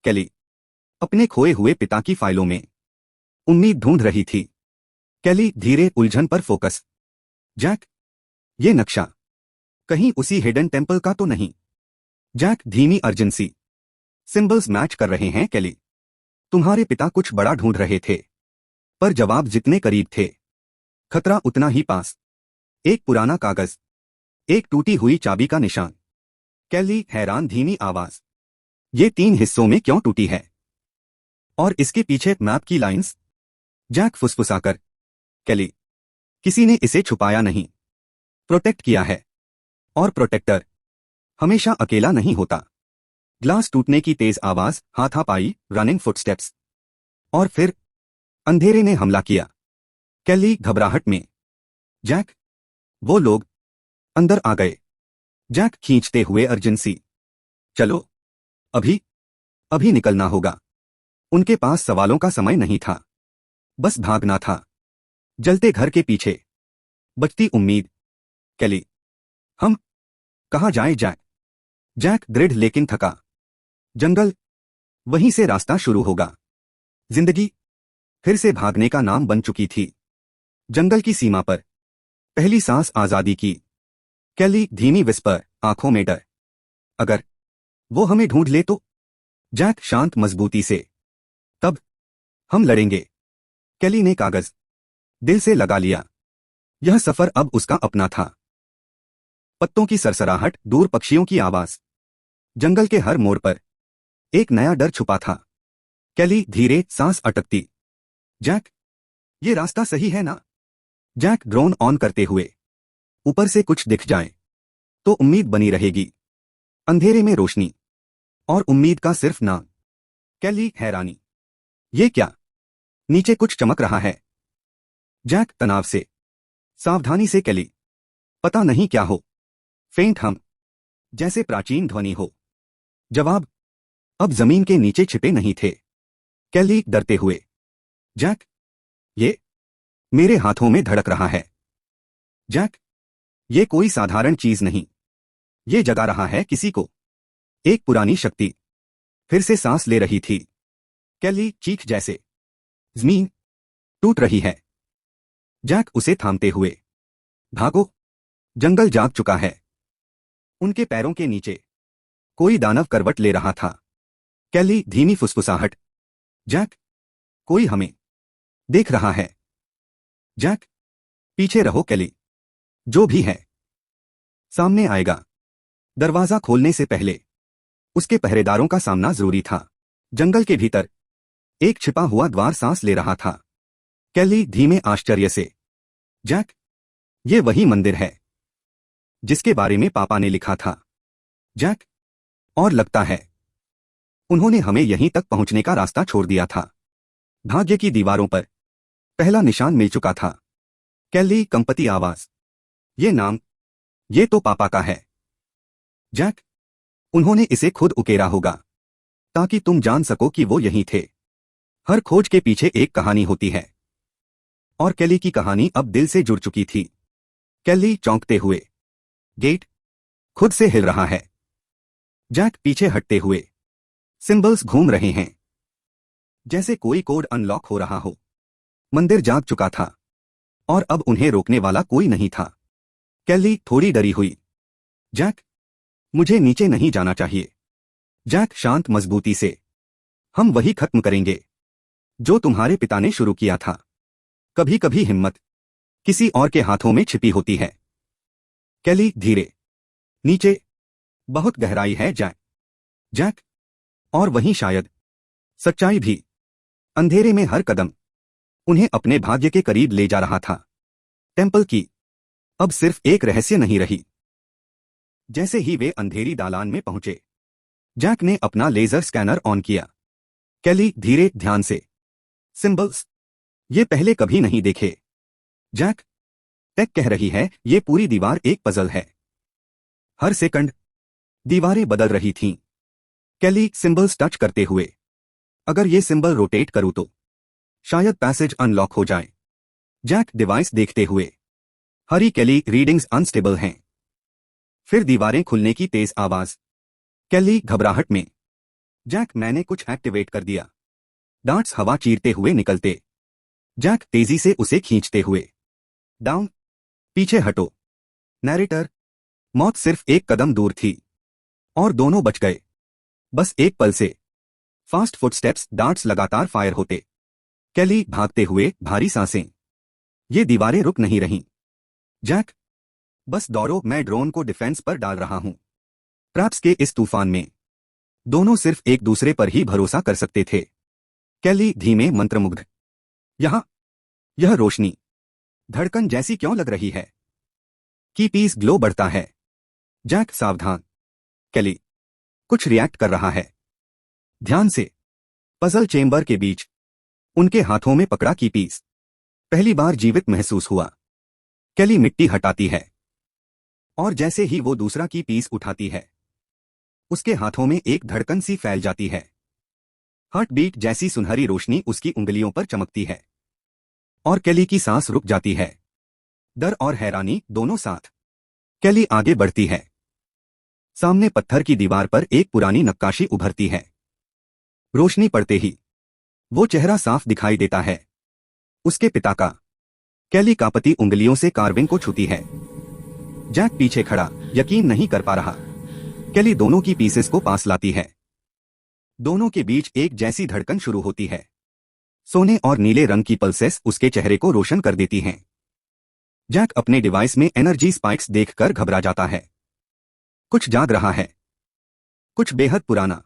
कैली अपने खोए हुए पिता की फाइलों में उम्मीद ढूंढ रही थी। कैली धीरे उलझन पर फोकस। जैक, ये नक्शा कहीं उसी हिडन टेम्पल का तो नहीं? जैक धीमी अर्जेंसी। सिंबल्स मैच कर रहे हैं कैली। तुम्हारे पिता कुछ बड़ा ढूंढ रहे थे, पर जवाब जितने करीब थे, खतरा उतना ही पास। एक पुराना कागज, एक टूटी हुई चाबी का निशान। कैली हैरान धीमी आवाज। ये 3 हिस्सों में क्यों टूटी है? और इसके पीछे मैप की लाइंस? जैक फुसफुसाकर। कैली, किसी ने इसे छुपाया नहीं, प्रोटेक्ट किया है। और प्रोटेक्टर हमेशा अकेला नहीं होता। ग्लास टूटने की तेज आवाज, हाथापाई, रनिंग फुटस्टेप्स। और फिर अंधेरे ने हमला किया। कैली घबराहट में। जैक, वो लोग अंदर आ गए। जैक खींचते हुए अर्जेंसी। चलो, अभी अभी निकलना होगा। उनके पास सवालों का समय नहीं था, बस भागना था। जलते घर के पीछे बचती उम्मीद। कैली, हम कहाँ जाए जैक? जैक दृढ़ लेकिन थका। जंगल, वहीं से रास्ता शुरू होगा। जिंदगी फिर से भागने का नाम बन चुकी थी। जंगल की सीमा पर पहली सांस आजादी की। कैली धीमी विस्पर, आंखों में डर। अगर वो हमें ढूंढ ले तो? जैक शांत मजबूती से। तब हम लड़ेंगे। कैली ने कागज दिल से लगा लिया। यह सफर अब उसका अपना था। पत्तों की सरसराहट, दूर पक्षियों की आवाज। जंगल के हर मोड़ पर एक नया डर छुपा था। कैली धीरे, सांस अटकती। जैक, ये रास्ता सही है ना? जैक ड्रोन ऑन करते हुए। ऊपर से कुछ दिख जाए तो उम्मीद बनी रहेगी। अंधेरे में रोशनी और उम्मीद का सिर्फ नाम। कैली हैरानी। ये क्या? नीचे कुछ चमक रहा है। जैक तनाव से। सावधानी से कैली। पता नहीं क्या हो। फेंट हम, जैसे प्राचीन ध्वनि हो। जवाब अब जमीन के नीचे छिपे नहीं थे। कैली डरते हुए। जैक, ये मेरे हाथों में धड़क रहा है। जैक, ये कोई साधारण चीज नहीं। ये जगा रहा है किसी को। एक पुरानी शक्ति फिर से सांस ले रही थी। कैली चीख जैसे। जमीन टूट रही है। जैक उसे थामते हुए। भागो, जंगल जाग चुका है। उनके पैरों के नीचे कोई दानव करवट ले रहा था। कैली धीमी फुसफुसाहट। जैक, कोई हमें देख रहा है। जैक, पीछे रहो कैली। जो भी है सामने आएगा। दरवाजा खोलने से पहले उसके पहरेदारों का सामना जरूरी था। जंगल के भीतर एक छिपा हुआ द्वार सांस ले रहा था। कैली धीमे आश्चर्य से। जैक, ये वही मंदिर है जिसके बारे में पापा ने लिखा था। जैक, और लगता है उन्होंने हमें यहीं तक पहुंचने का रास्ता छोड़ दिया था। भाग्य की दीवारों पर पहला निशान मिल चुका था। कैली कंपती आवाज। ये नाम, ये तो पापा का है। जैक, उन्होंने इसे खुद उकेरा होगा ताकि तुम जान सको कि वो यहीं थे। हर खोज के पीछे एक कहानी होती है। और कैली की कहानी अब दिल से जुड़ चुकी थी। कैली चौंकते हुए। गेट खुद से हिल रहा है। जैक पीछे हटते हुए। सिंबल्स घूम रहे हैं, जैसे कोई कोड अनलॉक हो रहा हो। मंदिर जाग चुका था और अब उन्हें रोकने वाला कोई नहीं था। कैली थोड़ी डरी हुई। जैक, मुझे नीचे नहीं जाना चाहिए। जैक शांत मजबूती से। हम वही खत्म करेंगे जो तुम्हारे पिता ने शुरू किया था। कभी कभी हिम्मत किसी और के हाथों में छिपी होती है। कैली धीरे। नीचे बहुत गहराई है जैक। जैक, और वहीं शायद सच्चाई भी। अंधेरे में हर कदम उन्हें अपने भाग्य के करीब ले जा रहा था। टेंपल की अब सिर्फ एक रहस्य नहीं रही। जैसे ही वे अंधेरी दालान में पहुंचे, जैक ने अपना लेजर स्कैनर ऑन किया। कैली धीरे, ध्यान से। सिंबल्स ये पहले कभी नहीं देखे। जैक, टेक कह रही है ये पूरी दीवार एक पजल है। हर सेकंड दीवारें बदल रही थीं। कैली सिंबल्स टच करते हुए। अगर ये सिंबल रोटेट करूं तो शायद पैसेज अनलॉक हो जाए। जैक डिवाइस देखते हुए। हरी कैली, रीडिंग्स अनस्टेबल हैं। फिर दीवारें खुलने की तेज आवाज। कैली घबराहट में। जैक, मैंने कुछ एक्टिवेट कर दिया। डार्ट्स हवा चीरते हुए निकलते। जैक तेजी से उसे खींचते हुए। डाउन, पीछे हटो। नैरेटर, मौत सिर्फ एक कदम दूर थी और दोनों बच गए, बस एक पल से। फास्ट फुटस्टेप्स, डार्ट्स लगातार फायर होते। कैली भागते हुए, भारी सांसें। ये दीवारें रुक नहीं रहीं। जैक, बस दौड़ो, मैं ड्रोन को डिफेंस पर डाल रहा हूं। प्रैप्स के इस तूफान में दोनों सिर्फ एक दूसरे पर ही भरोसा कर सकते थे। कैली धीमे, मंत्रमुग्ध। यहां, यह रोशनी धड़कन जैसी क्यों लग रही है? की पीस ग्लो बढ़ता है। जैक, सावधान। कैली, कुछ रिएक्ट कर रहा है। ध्यान से। पजल चेंबर के बीच उनके हाथों में पकड़ा की पीस पहली बार जीवित महसूस हुआ। कैली मिट्टी हटाती है और जैसे ही वो दूसरा की पीस उठाती है, उसके हाथों में एक धड़कन सी फैल जाती है। हार्ट बीट जैसी सुनहरी रोशनी उसकी उंगलियों पर चमकती है और कैली की सांस रुक जाती है। डर और हैरानी दोनों साथ। कैली आगे बढ़ती है। सामने पत्थर की दीवार पर एक पुरानी नक्काशी उभरती है। रोशनी पड़ते ही वो चेहरा साफ दिखाई देता है, उसके पिता का। कैली कांपती उंगलियों से कार्विंग को छूती है। जैक पीछे खड़ा, यकीन नहीं कर पा रहा। कैली दोनों की पीसेस को पास लाती है। दोनों के बीच एक जैसी धड़कन शुरू होती है। सोने और नीले रंग की पल्सेस उसके चेहरे को रोशन कर देती हैं। जैक अपने डिवाइस में एनर्जी स्पाइक्स देखकर घबरा जाता है। कुछ जाग रहा है, कुछ बेहद पुराना।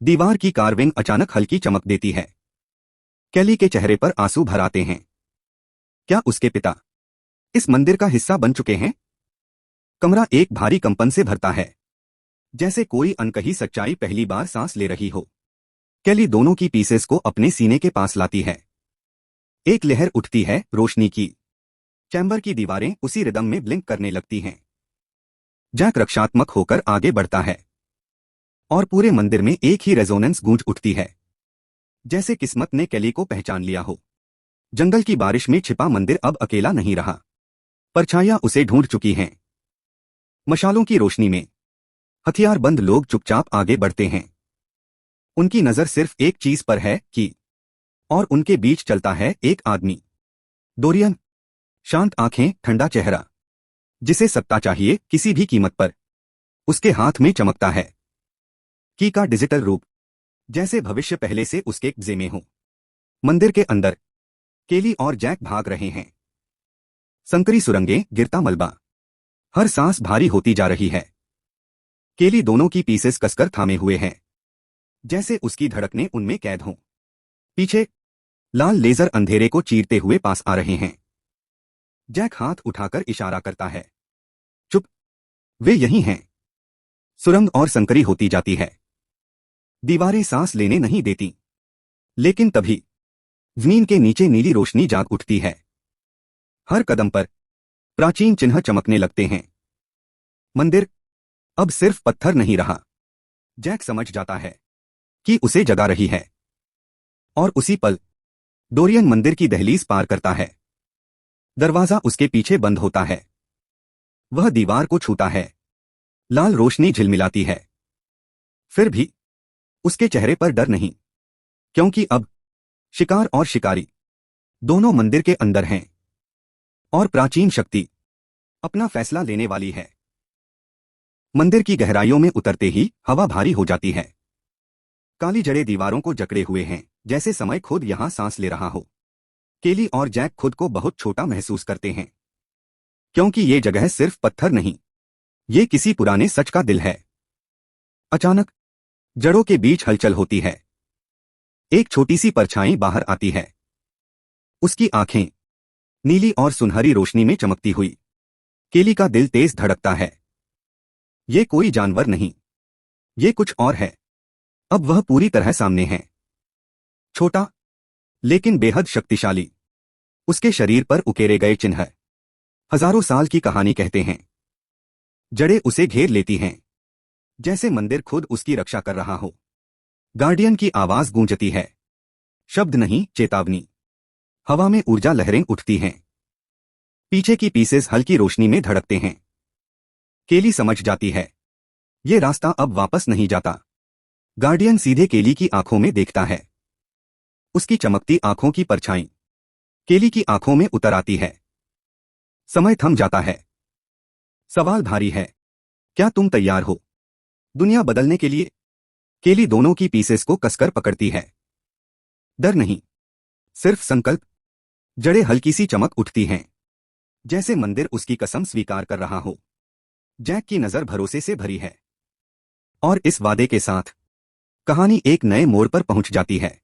दीवार की कार्विंग अचानक हल्की चमक देती है। कैली के चेहरे पर आंसू भर आते हैं। क्या उसके पिता इस मंदिर का हिस्सा बन चुके हैं? कमरा एक भारी कंपन से भरता है, जैसे कोई अनकही सच्चाई पहली बार सांस ले रही हो। कैली दोनों की पीसेस को अपने सीने के पास लाती है। एक लहर उठती है रोशनी की। चैम्बर की दीवारें उसी रिदम में ब्लिंक करने लगती हैं। जैक रक्षात्मक होकर आगे बढ़ता है और पूरे मंदिर में एक ही रेजोनेंस गूंज उठती है, जैसे किस्मत ने कैली को पहचान लिया हो। जंगल की बारिश में छिपा मंदिर अब अकेला नहीं रहा। परछाइयां उसे ढूंढ चुकी हैं। मशालों की रोशनी में हथियारबंद लोग चुपचाप आगे बढ़ते हैं। उनकी नजर सिर्फ एक चीज पर है कि, और उनके बीच चलता है एक आदमी। डोरियन, शांत आंखें, ठंडा चेहरा, जिसे सत्ता चाहिए किसी भी कीमत पर। उसके हाथ में चमकता है की का डिजिटल रूप, जैसे भविष्य पहले से उसके कब्जे में हो। मंदिर के अंदर कैली और जैक भाग रहे हैं। संकरी सुरंगें, गिरता मलबा, हर सांस भारी होती जा रही है। कैली दोनों की पीसेस कसकर थामे हुए हैं, जैसे उसकी धड़कनें उनमें कैद हों। पीछे लाल लेजर अंधेरे को चीरते हुए पास आ रहे हैं। जैक हाथ उठाकर इशारा करता है। चुप, वे यही हैं। सुरंग और संकरी होती जाती है। दीवारें सांस लेने नहीं देती। लेकिन तभी जमीन के नीचे नीली रोशनी जाग उठती है। हर कदम पर प्राचीन चिन्ह चमकने लगते हैं। मंदिर अब सिर्फ पत्थर नहीं रहा। जैक समझ जाता है कि उसे जगा रही है। और उसी पल डोरियन मंदिर की दहलीज पार करता है। दरवाजा उसके पीछे बंद होता है। वह दीवार को छूता है। लाल रोशनी झिलमिलाती है। फिर भी उसके चेहरे पर डर नहीं, क्योंकि अब शिकार और शिकारी दोनों मंदिर के अंदर हैं और प्राचीन शक्ति अपना फैसला लेने वाली है। मंदिर की गहराइयों में उतरते ही हवा भारी हो जाती है। काली जड़ें दीवारों को जकड़े हुए हैं, जैसे समय खुद यहां सांस ले रहा हो। कैली और जैक खुद को बहुत छोटा महसूस करते हैं, क्योंकि ये जगह सिर्फ पत्थर नहीं, ये किसी पुराने सच का दिल है। अचानक जड़ों के बीच हलचल होती है। एक छोटी सी परछाई बाहर आती है। उसकी आंखें नीली और सुनहरी रोशनी में चमकती हुई। कैली का दिल तेज धड़कता है। ये कोई जानवर नहीं, ये कुछ और है। अब वह पूरी तरह सामने है। छोटा लेकिन बेहद शक्तिशाली। उसके शरीर पर उकेरे गए चिन्ह हजारों साल की कहानी कहते हैं। जड़ें उसे घेर लेती हैं, जैसे मंदिर खुद उसकी रक्षा कर रहा हो। गार्डियन की आवाज गूंजती है। शब्द नहीं, चेतावनी। हवा में ऊर्जा लहरें उठती हैं। पीछे की पीसेस हल्की रोशनी में धड़कते हैं। कैली समझ जाती है, ये रास्ता अब वापस नहीं जाता। गार्डियन सीधे केली की आंखों में देखता है। उसकी चमकती आंखों की परछाई केली की आंखों में उतर आती है। समय थम जाता है। सवाल भारी है। क्या तुम तैयार हो दुनिया बदलने के लिए? केली दोनों की पीसेस को कसकर पकड़ती है। डर नहीं, सिर्फ संकल्प। जड़ें हल्की सी चमक उठती हैं, जैसे मंदिर उसकी कसम स्वीकार कर रहा हो। जैक की नजर भरोसे से भरी है। और इस वादे के साथ कहानी एक नए मोड़ पर पहुंच जाती है।